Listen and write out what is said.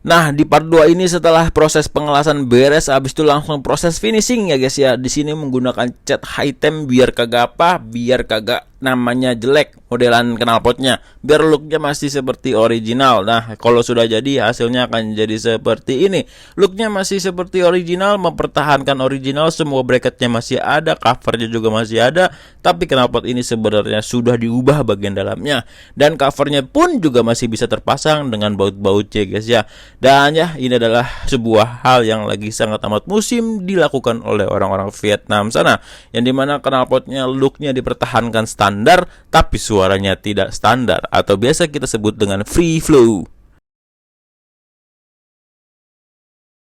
Nah, di part 2 ini setelah proses pengelasan beres, habis itu langsung proses finishing ya guys ya. Di sini menggunakan cat hitam biar kagak apa, biar kagak namanya jelek modelan knalpotnya, biar looknya masih seperti original. Nah, kalau sudah jadi hasilnya akan jadi seperti ini. Looknya masih seperti original, mempertahankan original, semua bracketnya masih ada, covernya juga masih ada, tapi knalpot ini sebenarnya sudah diubah bagian dalamnya, dan covernya pun juga masih bisa terpasang dengan baut-bautnya guys ya. Dan ya, ini adalah sebuah hal yang lagi sangat amat musim dilakukan oleh orang-orang Vietnam sana, yang dimana knalpotnya looknya dipertahankan standar, tapi suaranya tidak standar, atau biasa kita sebut dengan free flow.